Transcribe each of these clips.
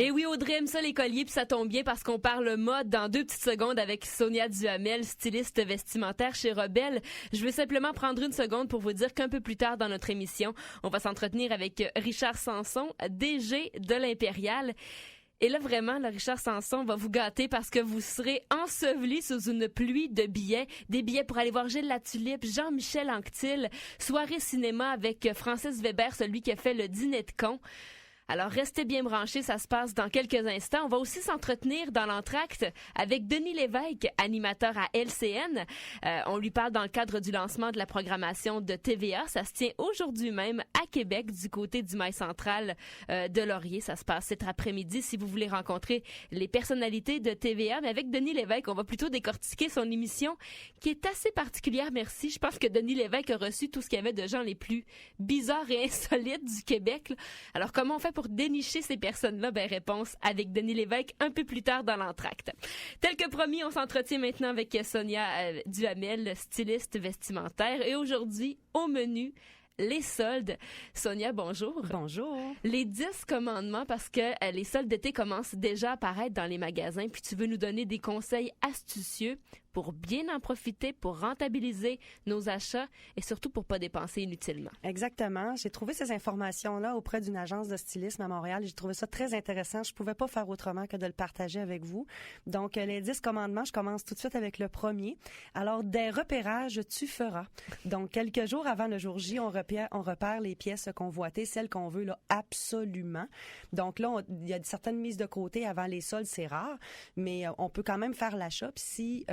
Et oui, Audrey aime ça les colliers, puis ça tombe bien parce qu'on parle mode dans 2 petites secondes avec Sonia Duhamel, styliste vestimentaire chez Rebelle. Je veux simplement prendre une seconde pour vous dire qu'un peu plus tard dans notre émission, on va s'entretenir avec Richard Sanson, DG de l'Impérial. Et là, vraiment, le Richard Sanson va vous gâter parce que vous serez enseveli sous une pluie de billets. Des billets pour aller voir Gilles Latulippe, Jean-Michel Anctil, soirée cinéma avec Francis Weber, celui qui a fait le dîner de con. Alors, restez bien branchés, ça se passe dans quelques instants. On va aussi s'entretenir dans l'entracte avec Denis Lévesque, animateur à LCN. On lui parle dans le cadre du lancement de la programmation de TVA. Ça se tient aujourd'hui même à Québec, du côté du Mail central de Laurier. Ça se passe cet après-midi si vous voulez rencontrer les personnalités de TVA. Mais avec Denis Lévesque, on va plutôt décortiquer son émission qui est assez particulière, merci. Je pense que Denis Lévesque a reçu tout ce qu'il y avait de gens les plus bizarres et insolites du Québec, là. Alors, comment on fait pour dénicher ces personnes-là? Ben, réponse avec Denis Lévesque un peu plus tard dans l'entracte. Tel que promis, on s'entretient maintenant avec Sonia Duhamel, styliste vestimentaire. Et aujourd'hui, au menu, les soldes. Sonia, bonjour. Bonjour. Les 10 commandements, parce que les soldes d'été commencent déjà à apparaître dans les magasins, puis tu veux nous donner des conseils astucieux pour bien en profiter, pour rentabiliser nos achats et surtout pour pas dépenser inutilement. Exactement. J'ai trouvé ces informations-là auprès d'une agence de stylisme à Montréal. J'ai trouvé ça très intéressant. Je pouvais pas faire autrement que de le partager avec vous. Donc, les 10 commandements, je commence tout de suite avec le premier. Alors, des repérages, tu feras. Donc, quelques jours avant le jour J, on repère les pièces convoitées, celles qu'on veut là absolument. Donc là, il y a certaines mises de côté avant les soldes, c'est rare, mais on peut quand même faire l'achat. Puis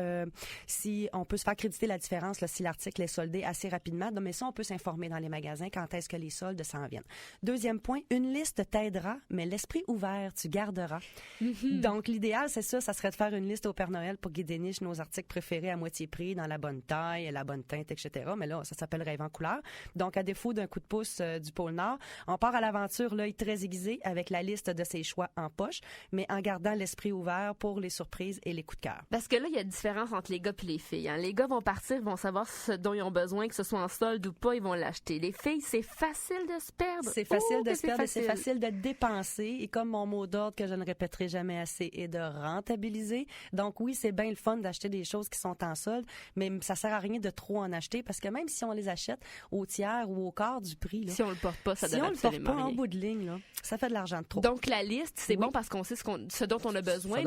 si on peut se faire créditer la différence là, si l'article est soldé assez rapidement, mais ça, on peut s'informer dans les magasins quand est-ce que les soldes s'en viennent. Deuxième point, une liste t'aidera, mais l'esprit ouvert, tu garderas. Mm-hmm. Donc l'idéal, c'est ça serait de faire une liste au Père Noël pour qu'il déniche nos articles préférés à moitié prix, dans la bonne taille, la bonne teinte, etc. Mais là, ça s'appelle rêve en couleur. Donc, à défaut d'un coup de pouce du pôle Nord, on part à l'aventure l'œil très aiguisé avec la liste de ses choix en poche, mais en gardant l'esprit ouvert pour les surprises et les coups de cœur. Parce que là, il y a une différence entre les gars et les filles. Hein. Les gars vont partir, vont savoir ce dont ils ont besoin, que ce soit en solde ou pas, ils vont l'acheter. Les filles, c'est facile de se perdre. C'est facile de se perdre et c'est facile de dépenser. Et comme mon mot d'ordre que je ne répéterai jamais assez est de rentabiliser. Donc oui, c'est bien le fun d'acheter des choses qui sont en solde, mais ça sert à rien de trop en acheter parce que même si on les achète au tiers ou au quart du prix, là, si on le porte pas, ça donne absolument rien. Si on le porte pas en bout de ligne, là, ça fait de l'argent de trop. Donc la liste, c'est bon parce qu'on sait ce dont on a besoin,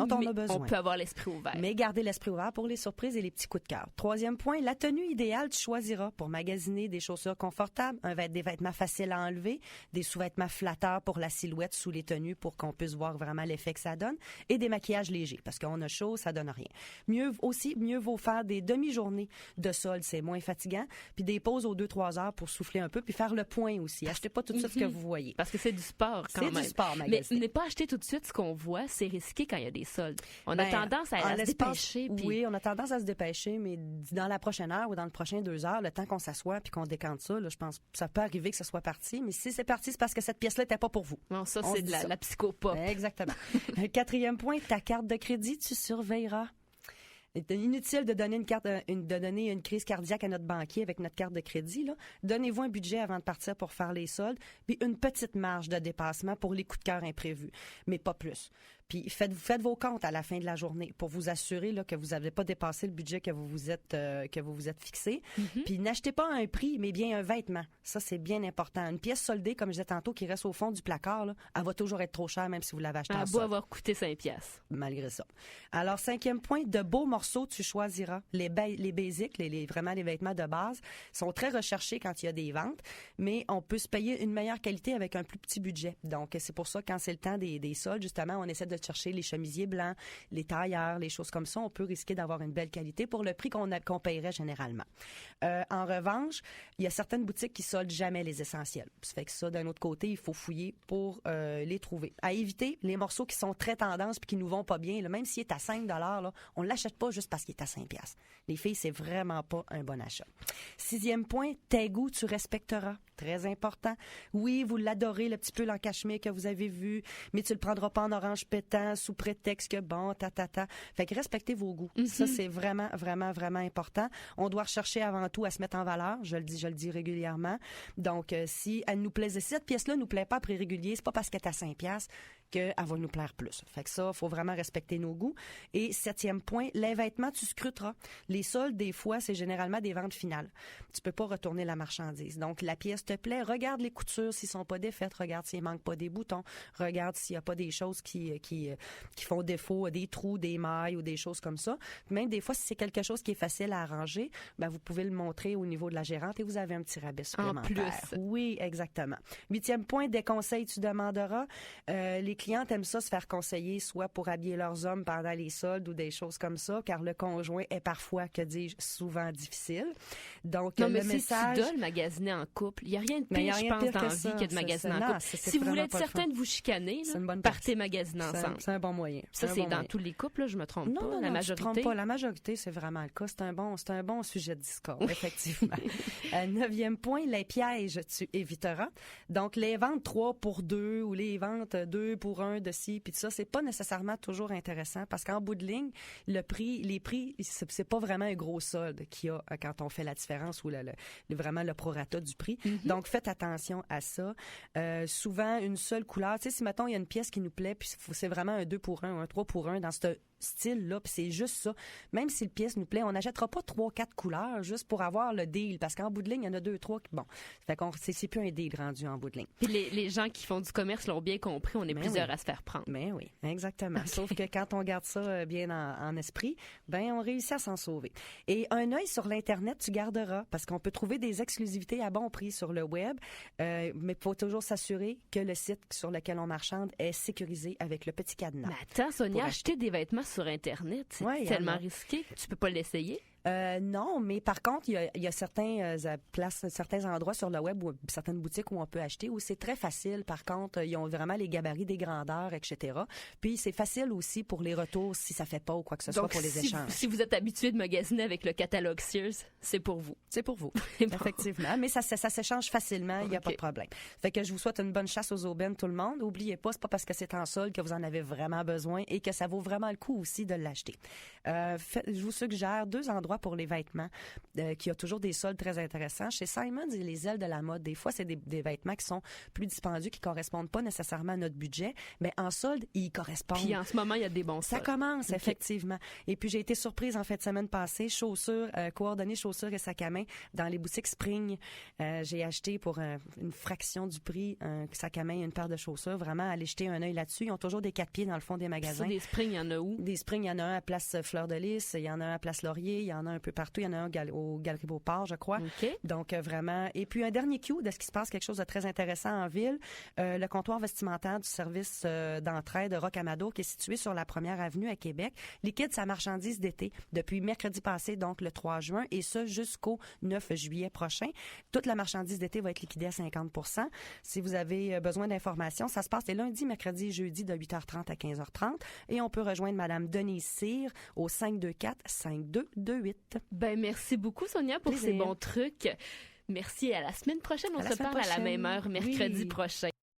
on peut avoir l'esprit ouvert. Mais garder l'esprit ouvert pour les surprises et les petits coups de cœur. Troisième point, la tenue idéale, tu choisiras pour magasiner des chaussures confortables, des vêtements faciles à enlever, des sous-vêtements flatteurs pour la silhouette sous les tenues pour qu'on puisse voir vraiment l'effet que ça donne, et des maquillages légers parce qu'on a chaud, ça donne rien. Mieux vaut faire des demi-journées de solde, c'est moins fatigant, puis des pauses aux 2-3 heures pour souffler un peu, puis faire le point aussi. Achetez pas tout de suite ce que vous voyez. Parce que c'est du sport quand même. C'est du sport, magasiner. Mais ne pas acheter tout de suite ce qu'on voit, c'est risqué quand il y a des soldes. On a tendance à se dépêcher. Oui, on a tendance à se dépêcher, mais dans la prochaine heure ou dans le prochain 2 heures, le temps qu'on s'assoit puis qu'on décante ça, là, je pense que ça peut arriver que ça soit parti, mais si c'est parti, c'est parce que cette pièce-là n'était pas pour vous. Non, ça, c'est de la psychopop. Exactement. Quatrième point, ta carte de crédit, tu surveilleras. C'est inutile de donner une crise cardiaque à notre banquier avec notre carte de crédit, là. Donnez-vous un budget avant de partir pour faire les soldes, puis une petite marge de dépassement pour les coups de cœur imprévus, mais pas plus. Puis faites vos comptes à la fin de la journée pour vous assurer là que vous n'avez pas dépassé le budget que vous vous êtes fixé. Mm-hmm. Puis n'achetez pas un prix, mais bien un vêtement. Ça, c'est bien important. Une pièce soldée, comme je disais tantôt, qui reste au fond du placard, là, elle va toujours être trop chère, même si vous l'avez achetée en solde. Elle doit avoir coûté 5$. Malgré ça. Alors, 5e point, de beaux morceaux, tu choisiras. Les basics, vraiment les vêtements de base, sont très recherchés quand il y a des ventes, mais on peut se payer une meilleure qualité avec un plus petit budget. Donc, c'est pour ça, quand c'est le temps des soldes, justement, on essaie de chercher les chemisiers blancs, les tailleurs, les choses comme ça. On peut risquer d'avoir une belle qualité pour le prix qu'on payerait généralement. En revanche, il y a certaines boutiques qui soldent jamais les essentiels. Ça fait que ça, d'un autre côté, il faut fouiller pour les trouver. À éviter les morceaux qui sont très tendance puis qui nous vont pas bien. Là, même s'il est à 5$, là, on l'achète pas juste parce qu'il est à 5$. Les filles, c'est vraiment pas un bon achat. 6e point, tes goûts, tu respecteras. Très important. Oui, vous l'adorez, le petit pull en cachemire que vous avez vu, mais tu le prendras pas en orange pétant sous prétexte que bon, Fait que respectez vos goûts. Mm-hmm. Ça, c'est vraiment, vraiment, vraiment important. On doit rechercher avant tout à se mettre en valeur. Je le dis régulièrement. Donc, si elle nous plaisait, si cette pièce-là nous plaît pas à prix régulier, c'est pas parce qu'elle est à 5$. qu'elle va nous plaire plus. Fait que ça, faut vraiment respecter nos goûts. Et 7e point, les vêtements, tu scruteras. Les soldes, des fois, c'est généralement des ventes finales. Tu peux pas retourner la marchandise. Donc, la pièce te plaît, regarde les coutures s'ils sont pas défaites, regarde s'il manque pas des boutons, regarde s'il y a pas des choses qui font défaut, des trous, des mailles ou des choses comme ça. Même des fois, si c'est quelque chose qui est facile à arranger, ben vous pouvez le montrer au niveau de la gérante et vous avez un petit rabais supplémentaire. En plus. Oui, exactement. 8e point, des conseils, tu demanderas. Les clientes aiment ça se faire conseiller, soit pour habiller leurs hommes pendant les soldes ou des choses comme ça, car le conjoint est parfois, que dis-je, souvent difficile. Donc, non, le mais message... c'est si magasiner en couple. Il n'y a rien de pire, je pense, dans la vie que de magasiner en couple. Si vous voulez être certain de vous chicaner, partez magasiner ensemble. C'est un bon moyen. Ça, c'est dans tous les couples, là, je me trompe pas. Non, la majorité. Tu te trompes pas. La majorité, c'est vraiment le cas. C'est un bon sujet de discorde, effectivement. 9e point, les pièges, tu éviteras. Donc, les ventes 3 pour 2 ou les ventes 2 pour 1 de ci puis de ça, c'est pas nécessairement toujours intéressant parce qu'en bout de ligne, les prix, c'est pas vraiment un gros solde qu'il y a quand on fait la différence ou vraiment le prorata du prix. Mm-hmm. Donc, faites attention à ça. Souvent, une seule couleur. Tu sais, si, mettons, il y a une pièce qui nous plaît puis c'est vraiment un 2 pour 1 ou un 3 pour 1 dans ce style-là, puis c'est juste ça. Même si le pièce nous plaît, on n'achètera pas 3-4 couleurs juste pour avoir le deal, parce qu'en bout de ligne, il y en a 2-3 qui... Bon, fait qu'on c'est plus un deal rendu en bout de ligne. Puis les gens qui font du commerce l'ont bien compris, on est plusieurs à se faire prendre. Mais oui, exactement. Sauf que quand on garde ça bien en esprit, ben on réussit à s'en sauver. Et un œil sur l'Internet, tu garderas, parce qu'on peut trouver des exclusivités à bon prix sur le web, mais il faut toujours s'assurer que le site sur lequel on marchande est sécurisé avec le petit cadenas. Mais attends, Sonia, acheter des vêtements sur Internet, c'est tellement risqué. Tu peux pas l'essayer? Non, mais par contre, il y a certains endroits sur le web ou certaines boutiques où on peut acheter où c'est très facile. Par contre, ils ont vraiment les gabarits des grandeurs, etc. Puis c'est facile aussi pour les retours si ça fait pas ou quoi que ce soit pour les échanges. Si vous êtes habitué de magasiner avec le catalogue Sears, c'est pour vous. C'est pour vous, effectivement. Mais ça s'échange facilement, il n'y a pas de problème. Fait que je vous souhaite une bonne chasse aux aubaines, tout le monde. N'oubliez pas, c'est pas parce que c'est en solde que vous en avez vraiment besoin et que ça vaut vraiment le coup aussi de l'acheter. Je vous suggère 2 endroits pour les vêtements, qui a toujours des soldes très intéressants. Chez Simons et les ailes de la mode, des fois, c'est des vêtements qui sont plus dispendieux, qui correspondent pas nécessairement à notre budget, mais en solde, ils correspondent. Puis en ce moment, il y a des bons soldes. Ça commence, effectivement. Et puis, j'ai été surprise en fin de semaine passée, coordonnées chaussures et sacs à main dans les boutiques Spring. J'ai acheté pour une fraction du prix un sac à main et une paire de chaussures. Vraiment, allez jeter un œil là-dessus. Ils ont toujours des 4 pieds dans le fond des magasins. Des Spring, il y en a où? Des Spring, il y en a un à Place Fleur de Lys, il y en a un à Place Laurier, il y en a un peu partout. Il y en a un au Galerie Beauport, je crois. Okay. Donc, vraiment. Et puis, un dernier cue de ce qui se passe, quelque chose de très intéressant en ville. Le comptoir vestimentaire du service d'entraide Rocamadour, qui est situé sur la 1er avenue à Québec, liquide sa marchandise d'été depuis mercredi passé, donc le 3 juin, et ce jusqu'au 9 juillet prochain. Toute la marchandise d'été va être liquidée à 50%. Si vous avez besoin d'informations, ça se passe les lundis, mercredis, jeudi de 8h30 à 15h30. Et on peut rejoindre Madame Denise Cyr au 524-5228. Ben, merci beaucoup, Sonia, pour ces bons trucs. Merci. À la semaine prochaine. On se parle à la même heure, mercredi prochain.